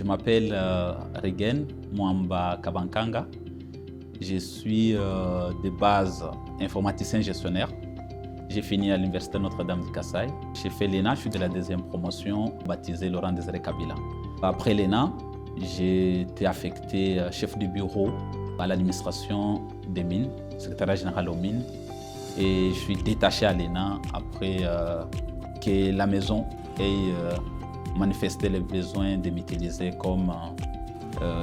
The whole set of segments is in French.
m'appelle Regen Mwamba Kabankanga. Je suis de base informaticien gestionnaire. J'ai fini à l'Université Notre-Dame de Kassai. J'ai fait l'ENA, je suis de la deuxième promotion, baptisé Laurent Désiré Kabila. Après l'ENA, j'ai été affecté chef de bureau à l'administration des mines, secrétaire général aux mines. Et je suis détaché à l'ENA après que la maison ait manifesté le besoin de m'utiliser comme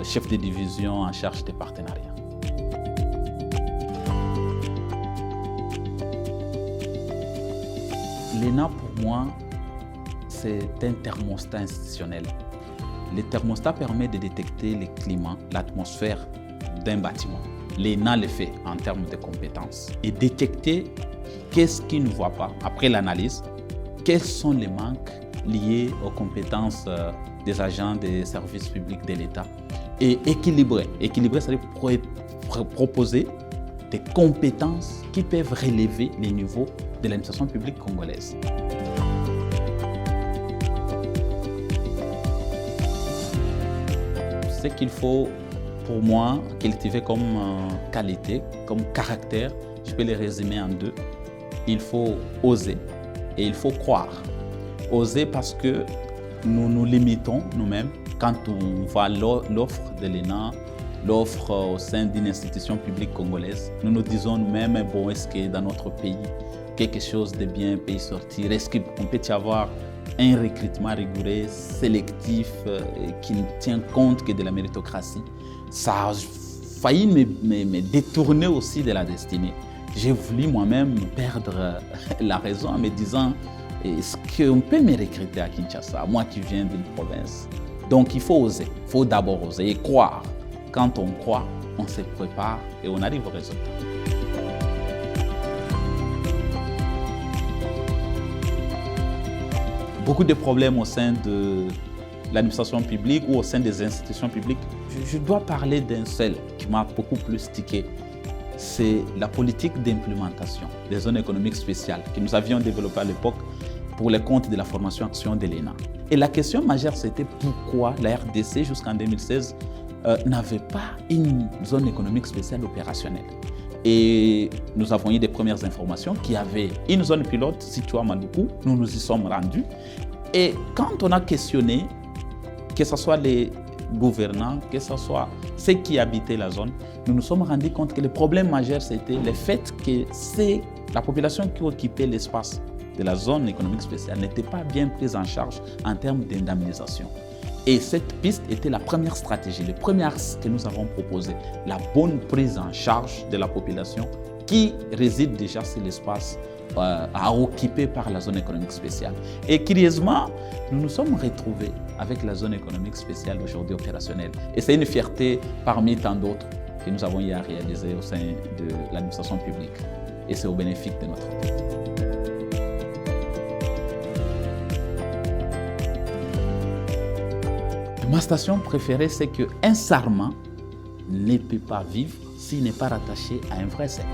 chef de division en charge des partenariats. L'ENA, pour moi, c'est un thermostat institutionnel. Le thermostat permet de détecter le climat, l'atmosphère d'un bâtiment. L'ENA le fait en termes de compétences et détecter qu'est-ce qu'il ne voit pas après l'analyse, quels sont les manques liés aux compétences des agents des services publics de l'État et équilibrer. Équilibrer, c'est-à-dire proposer des compétences qui peuvent relever les niveaux de l'administration publique congolaise. Ce qu'il faut, pour moi, cultiver comme qualité, comme caractère, je peux les résumer en deux. Il faut oser et il faut croire. Oser parce que nous nous limitons nous-mêmes quand on voit l'offre de l'ENA, l'offre au sein d'une institution publique congolaise. Nous nous disons nous-mêmes, bon, est-ce que dans notre pays, quelque chose de bien peut y sortir? Est-ce qu'on peut y avoir un recrutement rigoureux, sélectif, qui ne tient compte que de la méritocratie? Ça a failli me détourner aussi de la destinée. J'ai voulu moi-même perdre la raison en me disant, est-ce qu'on peut me recruter à Kinshasa, moi qui viens d'une province? Donc il faut oser, il faut d'abord oser et croire. Quand on croit, on se prépare et on arrive au résultat. Beaucoup de problèmes au sein de l'administration publique ou au sein des institutions publiques. Je dois parler d'un seul qui m'a beaucoup plus tiqué. C'est la politique d'implémentation des zones économiques spéciales que nous avions développées à l'époque pour les comptes de la formation action de l'ENA. Et la question majeure, c'était pourquoi la RDC, jusqu'en 2016, n'avait pas une zone économique spéciale opérationnelle. Et nous avons eu des premières informations qu'il y avait une zone pilote située à Maluku. Nous nous y sommes rendus. Et quand on a questionné, que ce soit les gouvernants, que ce soit ceux qui habitaient la zone, nous nous sommes rendus compte que le problème majeur, c'était le fait que la population qui occupait l'espace de la zone économique spéciale n'était pas bien prise en charge en termes d'indemnisation. Et cette piste était la première stratégie, le premier axe que nous avons proposé, la bonne prise en charge de la population qui réside déjà sur l'espace à occuper par la zone économique spéciale. Et curieusement, nous nous sommes retrouvés avec la zone économique spéciale aujourd'hui opérationnelle. Et c'est une fierté parmi tant d'autres que nous avons eu à réaliser au sein de l'administration publique. Et c'est au bénéfice de notre pays. Ma station préférée, c'est qu'un sarment ne peut pas vivre s'il n'est pas rattaché à un vrai cercle.